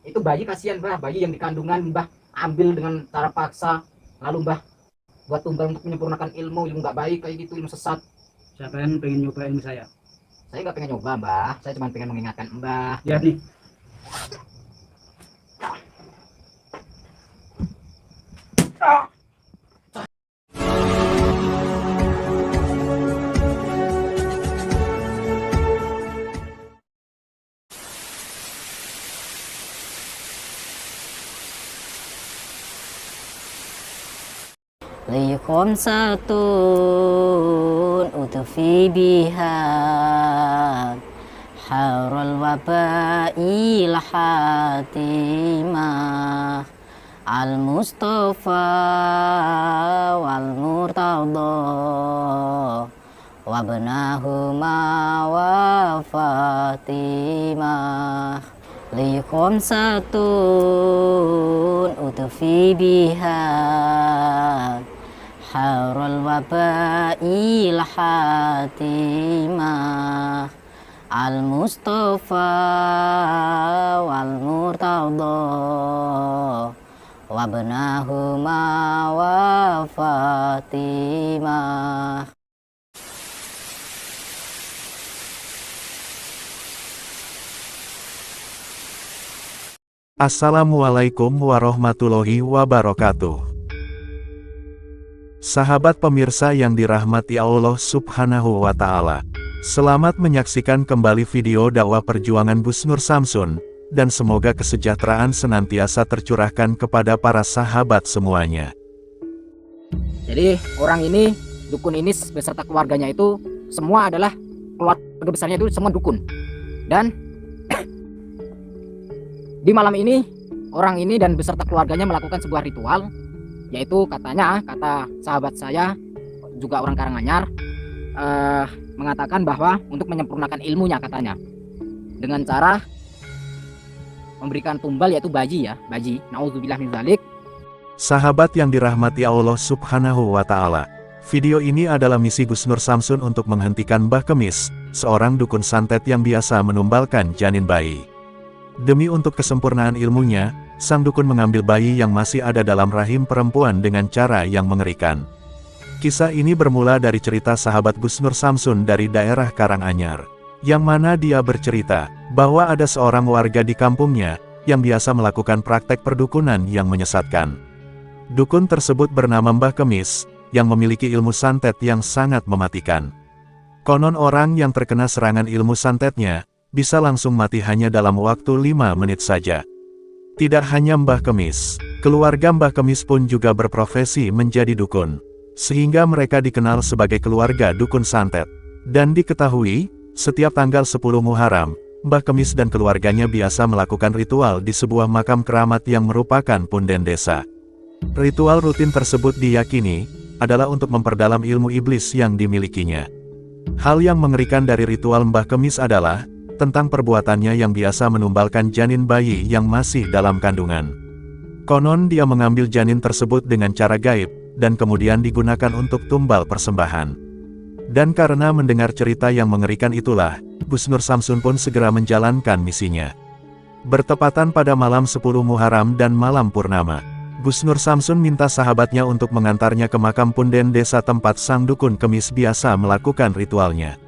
itu bayi kasihan Mbah, bayi yang dikandungan Mbah ambil dengan cara paksa, lalu Mbah buat tumbal untuk menyempurnakan ilmu nggak baik kayak gitu, ilmu sesat. Siapa yang pengen nyoba ilmu saya? Saya nggak pengen nyoba Mbah, saya cuma pengen mengingatkan Mbah. Lihat nih. Likum satun utfi biha harul wabai lahatimah al mustafa wal murtada wabnahuma wa fatimah likum satun utfi biha harul wabai lahatimah al mustafa wal murtada wabnahuma wa fatimah. Assalamualaikum warahmatullahi wabarakatuh. Sahabat pemirsa yang dirahmati Allah Subhanahu wa Ta'ala, selamat menyaksikan kembali video dakwah perjuangan Gus Nur Samsun, dan semoga kesejahteraan senantiasa tercurahkan kepada para sahabat semuanya. Jadi orang ini, dukun ini beserta keluarganya itu semua adalah keluarga besarnya itu semua dukun. Dan di malam ini orang ini dan beserta keluarganya melakukan sebuah ritual, yaitu katanya, kata sahabat saya juga orang Karanganyar, mengatakan bahwa untuk menyempurnakan ilmunya katanya dengan cara memberikan tumbal, yaitu bayi ya, bayi. Nauzubillah min dzalik. Sahabat yang dirahmati Allah Subhanahu wa Ta'ala, video ini adalah misi Gus Nur Samsun untuk menghentikan Mbah Kemis, seorang dukun santet yang biasa menumbalkan janin bayi. Demi untuk kesempurnaan ilmunya, sang dukun mengambil bayi yang masih ada dalam rahim perempuan dengan cara yang mengerikan. Kisah ini bermula dari cerita sahabat Gus Nur Samsun dari daerah Karanganyar, yang mana dia bercerita bahwa ada seorang warga di kampungnya yang biasa melakukan praktek perdukunan yang menyesatkan. Dukun tersebut bernama Mbah Kemis, yang memiliki ilmu santet yang sangat mematikan. Konon orang yang terkena serangan ilmu santetnya bisa langsung mati hanya dalam waktu 5 menit saja. Tidak hanya Mbah Kemis, keluarga Mbah Kemis pun juga berprofesi menjadi dukun, sehingga mereka dikenal sebagai keluarga dukun santet. Dan diketahui, setiap tanggal 10 Muharram, Mbah Kemis dan keluarganya biasa melakukan ritual di sebuah makam keramat yang merupakan punden desa. Ritual rutin tersebut diyakini adalah untuk memperdalam ilmu iblis yang dimilikinya. Hal yang mengerikan dari ritual Mbah Kemis adalah tentang perbuatannya yang biasa menumbalkan janin bayi yang masih dalam kandungan. Konon dia mengambil janin tersebut dengan cara gaib, dan kemudian digunakan untuk tumbal persembahan. Dan karena mendengar cerita yang mengerikan itulah, Gus Nur Samsun pun segera menjalankan misinya. Bertepatan pada malam 10 Muharram dan malam purnama, Gus Nur Samsun minta sahabatnya untuk mengantarnya ke makam punden desa tempat sang dukun kemis biasa melakukan ritualnya.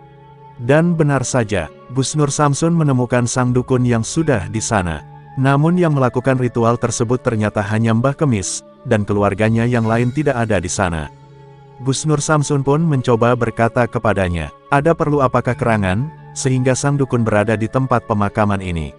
Dan benar saja, Gus Nur Samsun menemukan sang dukun yang sudah di sana. Namun yang melakukan ritual tersebut ternyata hanya Mbah Kemis, dan keluarganya yang lain tidak ada di sana. Gus Nur Samsun pun mencoba berkata kepadanya, ada perlu apakah kerangan, sehingga sang dukun berada di tempat pemakaman ini.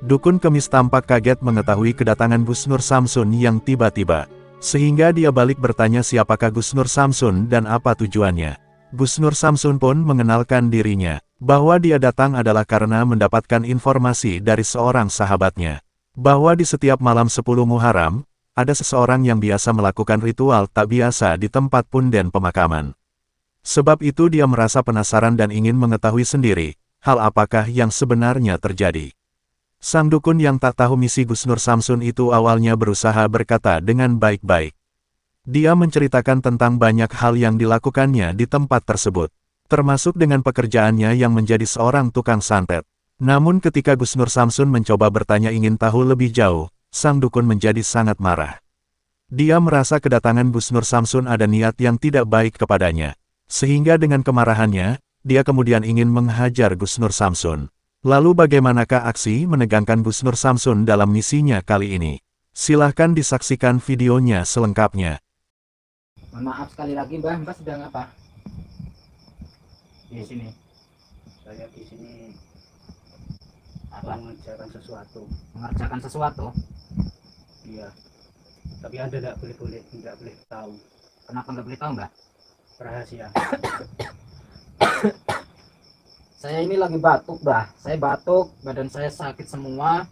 Dukun Kemis tampak kaget mengetahui kedatangan Gus Nur Samsun yang tiba-tiba, sehingga dia balik bertanya siapakah Gus Nur Samsun dan apa tujuannya. Gus Nur Samsun pun mengenalkan dirinya, bahwa dia datang adalah karena mendapatkan informasi dari seorang sahabatnya, bahwa di setiap malam 10 Muharram, ada seseorang yang biasa melakukan ritual tak biasa di tempat punden pemakaman. Sebab itu dia merasa penasaran dan ingin mengetahui sendiri, hal apakah yang sebenarnya terjadi. Sang dukun yang tak tahu misi Gus Nur Samsun itu awalnya berusaha berkata dengan baik-baik. Dia menceritakan tentang banyak hal yang dilakukannya di tempat tersebut, termasuk dengan pekerjaannya yang menjadi seorang tukang santet. Namun ketika Gus Nur Samsun mencoba bertanya ingin tahu lebih jauh, sang dukun menjadi sangat marah. Dia merasa kedatangan Gus Nur Samsun ada niat yang tidak baik kepadanya. Sehingga dengan kemarahannya, dia kemudian ingin menghajar Gus Nur Samsun. Lalu bagaimanakah aksi menegangkan Gus Nur Samsun dalam misinya kali ini? Silahkan disaksikan videonya selengkapnya. Mohon maaf sekali lagi Mbah, Mbah sedang apa? Di sini. Saya di sini Apa? mengerjakan sesuatu. Mengerjakan sesuatu. Iya. Tapi Anda tidak boleh tahu. Kenapa nggak boleh tahu Mbah? Rahasia. Saya ini lagi batuk Mbah. Saya batuk, badan saya sakit semua.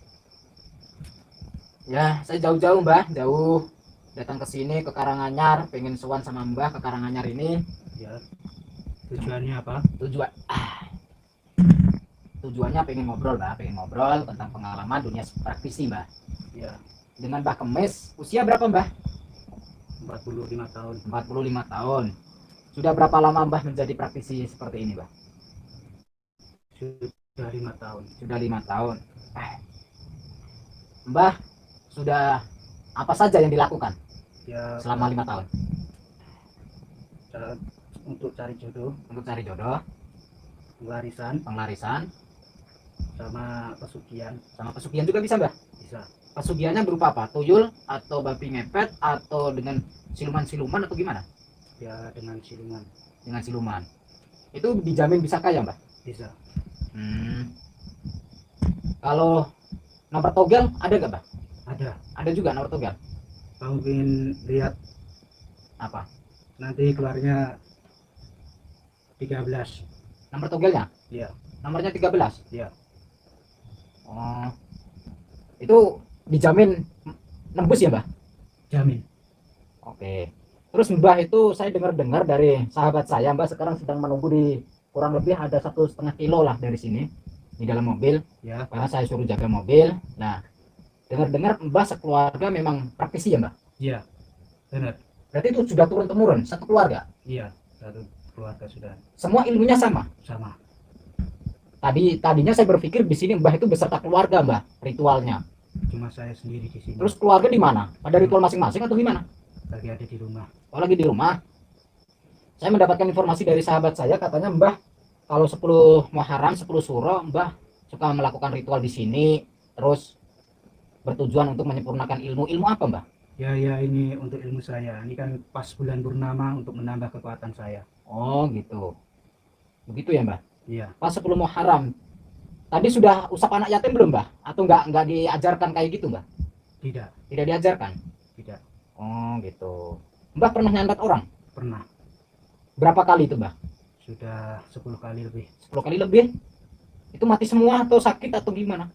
Ya, saya jauh-jauh Mbah, jauh datang ke sini ke Karanganyar, pengen sowan sama Mbah ke Karanganyar ini. Ya. Tujuannya apa? Tujuannya pengen ngobrol Mbah, pengen ngobrol tentang pengalaman dunia praktisi Mbah. Ya. Dengan Mbah Kemis, usia berapa Mbah? 45 tahun. 45 tahun. Sudah berapa lama Mbah menjadi praktisi seperti ini Mbah? Sudah 5 tahun. Sudah 5 tahun. Mbah, sudah apa saja yang dilakukan Ya. selama 5 tahun? Untuk cari jodoh, Untuk cari jodoh, penglarisan, penglarisan, sama pesugihan sama pesugihan juga bisa Mbah? bisa. Pesugihannya berupa apa? Tuyul atau babi ngepet atau dengan siluman-siluman atau gimana? Ya, dengan siluman Dengan siluman. Itu dijamin bisa kaya Mbah? bisa. Kalau nomor togel ada gak Mbah? Ada. Ada juga nomor togel. Kamu ingin lihat Apa? nanti keluarnya 13. Nomor togelnya? Iya. Nomornya 13? Iya. Oh. Itu dijamin nembus ya Mbah? Jamin. Oke. Terus Mbah itu saya dengar-dengar dari sahabat saya, Mbah sekarang sedang menunggu di kurang lebih ada 1,5 kilo lah dari sini di dalam mobil. Ya. Karena saya suruh jaga mobil. Nah, dengar-dengar Mbah sekeluarga memang praktisi ya Mbah? Iya. Benar. Berarti itu sudah turun temurun satu keluarga. Iya. Satu keluarga sudah Semua ilmunya sama. sama. Tadinya saya berpikir di sini Mbah itu beserta keluarga Mbah ritualnya. Cuma saya sendiri di sini. Terus keluarga di mana? Ada ritual masing-masing atau gimana? Lagi ada di rumah. Oh lagi di rumah. Saya mendapatkan informasi dari sahabat saya katanya Mbah kalau 10 Muharram 10 Suro Mbah suka melakukan ritual di sini terus bertujuan untuk menyempurnakan ilmu apa Mbah? Ya, ini untuk ilmu saya. Ini kan pas bulan purnama untuk menambah kekuatan saya. Oh gitu. Begitu ya Mbah? Iya. Pas 10 Muharram tadi sudah usap anak yatim belum Mbah? Atau nggak diajarkan kayak gitu Mbah? Tidak. Tidak diajarkan? Tidak. Oh gitu. Mbah pernah nyandat orang? Pernah. Berapa kali itu Mbah? Sudah 10 kali lebih. 10 kali lebih? Itu mati semua atau sakit atau gimana?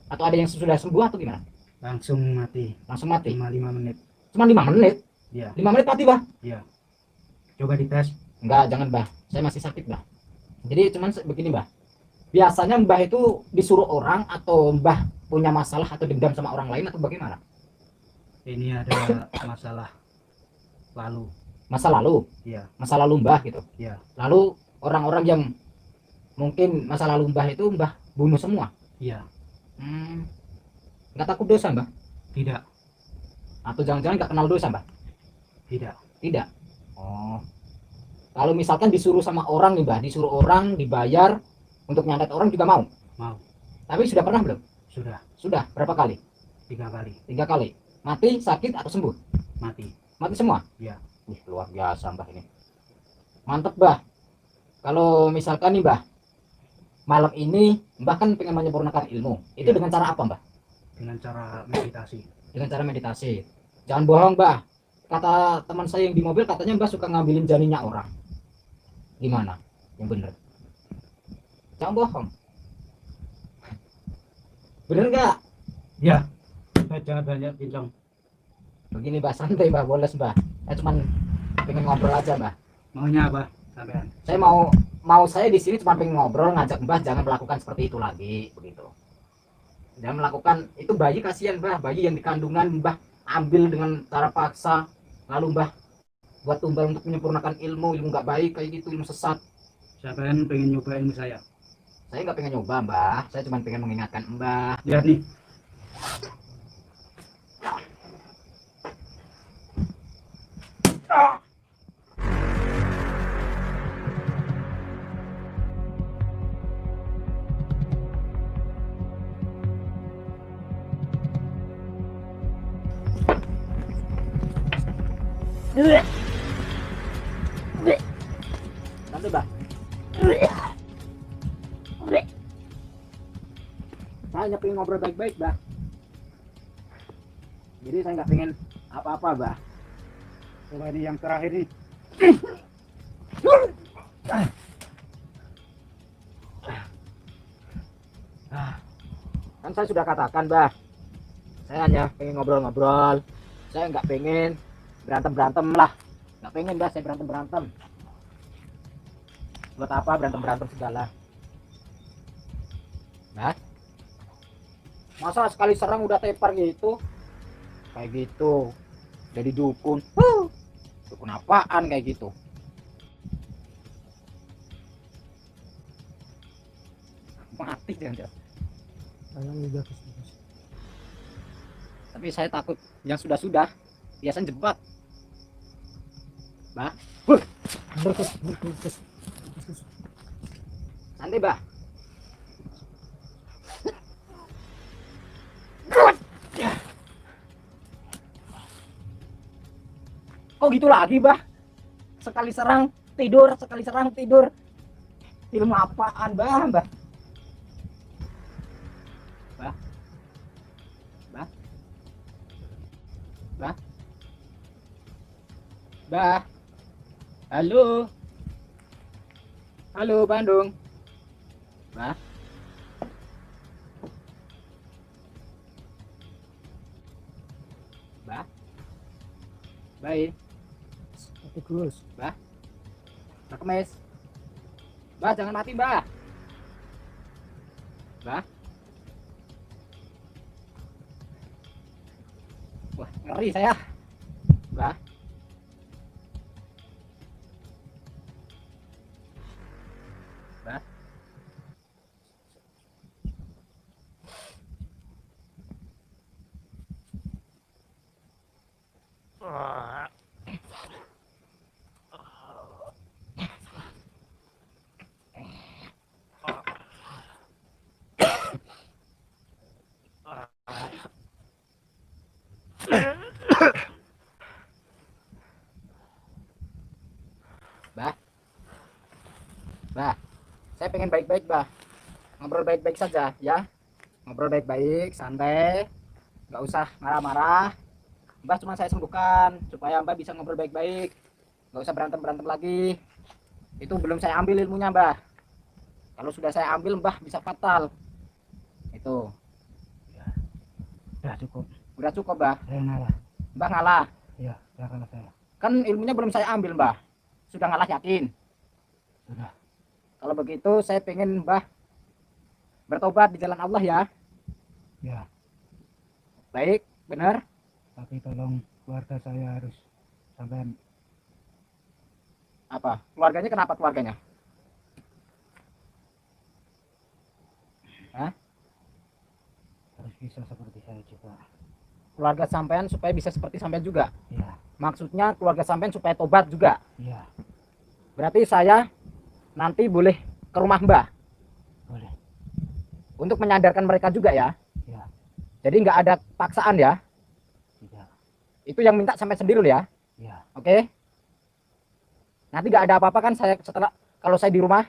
Atau ada yang sudah sembuh atau gimana? Langsung mati. Langsung mati? 5 menit. Cuma 5 menit? Iya. 5 menit mati Bah? Iya. Coba dites. Enggak, jangan Bah. Saya masih sakit Bah. Jadi cuman begini Bah. Biasanya Mbah itu disuruh orang atau Mbah punya masalah atau dendam sama orang lain atau bagaimana? Ini ada masalah lalu. Masa lalu? Iya. Masa lalu Mbah gitu? Iya. Lalu orang-orang yang mungkin masa lalu Mbah itu Mbah bunuh semua? Iya. Nggak takut dosa Mbah? Tidak. Atau jangan-jangan nggak kenal dosa Mbah? Tidak. Tidak. Oh. Kalau misalkan disuruh sama orang nih Mbah, disuruh orang dibayar untuk nyantet orang juga mau? Mau. Tapi sudah pernah belum? Sudah. Sudah. Berapa kali? 3 kali. 3 kali. Mati, sakit atau sembuh? Mati. Mati semua? Iya. Wih, luar biasa Mbah ini. Mantep Mbah. Kalau misalkan nih Mbah, malam ini Mbah kan pengen menyempurnakan ilmu. Itu Ya. dengan cara apa Mbah? Dengan cara meditasi. Dengan cara meditasi. Jangan bohong Mbah. Kata teman saya yang di mobil katanya Mbah suka ngambilin janinnya orang. Gimana? Yang bener? Jangan bohong. Bener nggak? Ya. Jangan banyak bincang. Begini Mbah, santai Mbah, boles Mbah. Saya cuman pengen ngobrol aja Mbah. Maunya apa? Sampean. Saya mau saya di sini cuma pengen ngobrol, ngajak Mbah jangan melakukan seperti itu lagi, begitu. Jangan melakukan itu, bayi kasihan Mbah, bayi yang di kandungan Mbah ambil dengan cara paksa, lalu Mbah buat tumbal untuk menyempurnakan ilmu nggak baik kayak gitu, ilmu sesat. Sampean pengen nyoba ilmu saya. Saya nggak pengen nyoba, Mbah. Saya cuma pengen mengingatkan Mbah. Lihat nih. Nanti, Mbah. Saya hanya pengen ngobrol baik-baik, Mbah. Jadi saya nggak pengen apa-apa, Mbah. Coba ini yang terakhir nih. Kan saya sudah katakan, Mbah. Saya hanya pengen ngobrol-ngobrol. Saya nggak pengen berantem-berantem lah. Nggak pengen, Mbah, saya berantem-berantem. Buat apa berantem-berantem segala? Nah, masa sekali serang udah tepar gitu? Kayak gitu. Jadi dukun. Dukun apaan kayak gitu? Mati jangan. Tapi saya takut yang sudah-sudah biasanya jebak. Bah. Nanti, Bah. Kok gitu lagi, Bah? Sekali serang tidur, sekali serang tidur. Ilmu apaan, Bah? Bah. Bah. Bah. Bah. Bah. Halo. Halo, Bandung. Bah. Bah. Baik. Gus. Bah. Bah kemes. Bah, jangan mati, Bah. Bah. Wah, ngeri saya. Bah. Bah. Bah. Bah. Saya pengen baik-baik, Bah. Ngobrol baik-baik saja, ya. Ngobrol baik-baik, santai. Nggak usah marah-marah. Mbah cuma saya sembuhkan supaya Mbah bisa ngobrol baik-baik. Nggak usah berantem-berantem lagi. Itu belum saya ambil ilmunya, Mbah. Kalau sudah saya ambil, Mbah bisa fatal. Itu. Udah cukup. Udah cukup, Mbah. Saya ngalah. Mbah ngalah. Ya, saya kalah saya. Kan ilmunya belum saya ambil, Mbah. Sudah ngalah yakin. Sudah. Kalau begitu saya pengen Mbah bertobat di jalan Allah, ya. Ya, Baik, benar. tapi tolong keluarga saya harus sampai Apa? Keluarganya kenapa keluarganya? Hah? harus bisa seperti saya juga. Keluarga sampean supaya bisa seperti sampean juga. Ya, Maksudnya keluarga sampean supaya tobat juga. ya, Berarti saya nanti boleh ke rumah Mbah boleh. untuk menyadarkan mereka juga, ya. Ya, Jadi nggak ada paksaan, ya. tidak. Itu yang minta sampai sendiri loh, ya. Ya, Oke. Nanti nggak ada apa-apa kan saya setelah kalau saya di rumah.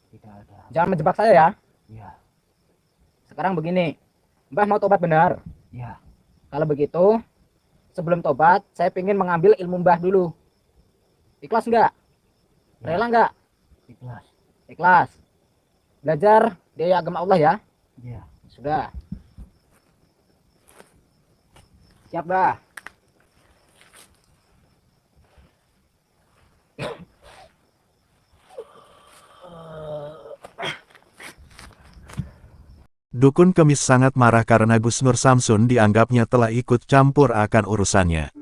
tidak ada. Jangan menjebak saya, ya. Ya, Sekarang begini, Mbah mau tobat benar. ya, Kalau begitu, sebelum tobat, saya ingin mengambil ilmu Mbah dulu. Ikhlas nggak? ya. Rela nggak? Ikhlas. Ikhlas. Belajar di agama Allah, ya. Ya, Sudah. Siap, Mbah. Dukun kemis sangat marah karena Gus Nur Samsun dianggapnya telah ikut campur akan urusannya.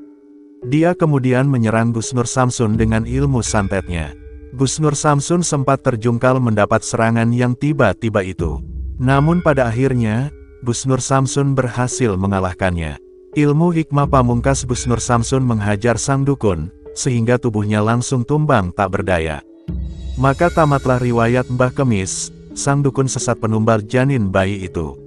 Dia kemudian menyerang Gus Nur Samsun dengan ilmu santetnya. Gus Nur Samsun sempat terjungkal mendapat serangan yang tiba-tiba itu. Namun pada akhirnya, Gus Nur Samsun berhasil mengalahkannya. Ilmu hikmah pamungkas Gus Nur Samsun menghajar sang dukun, sehingga tubuhnya langsung tumbang tak berdaya. Maka tamatlah riwayat Mbah Kemis, sang dukun sesat penumbal janin bayi itu.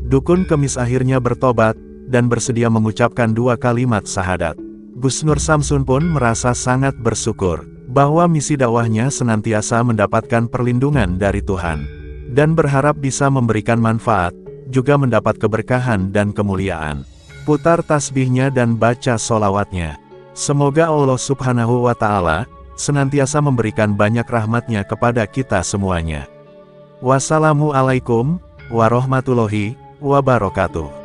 Dukun Kemis akhirnya bertobat, dan bersedia mengucapkan 2 kalimat syahadat. Gus Nur Samsun pun merasa sangat bersyukur, bahwa misi dakwahnya senantiasa mendapatkan perlindungan dari Tuhan, dan berharap bisa memberikan manfaat, juga mendapat keberkahan dan kemuliaan. Putar tasbihnya dan baca sholawatnya. Semoga Allah Subhanahu wa Ta'ala senantiasa memberikan banyak rahmatnya kepada kita semuanya. Wassalamualaikum warahmatullahi wabarakatuh.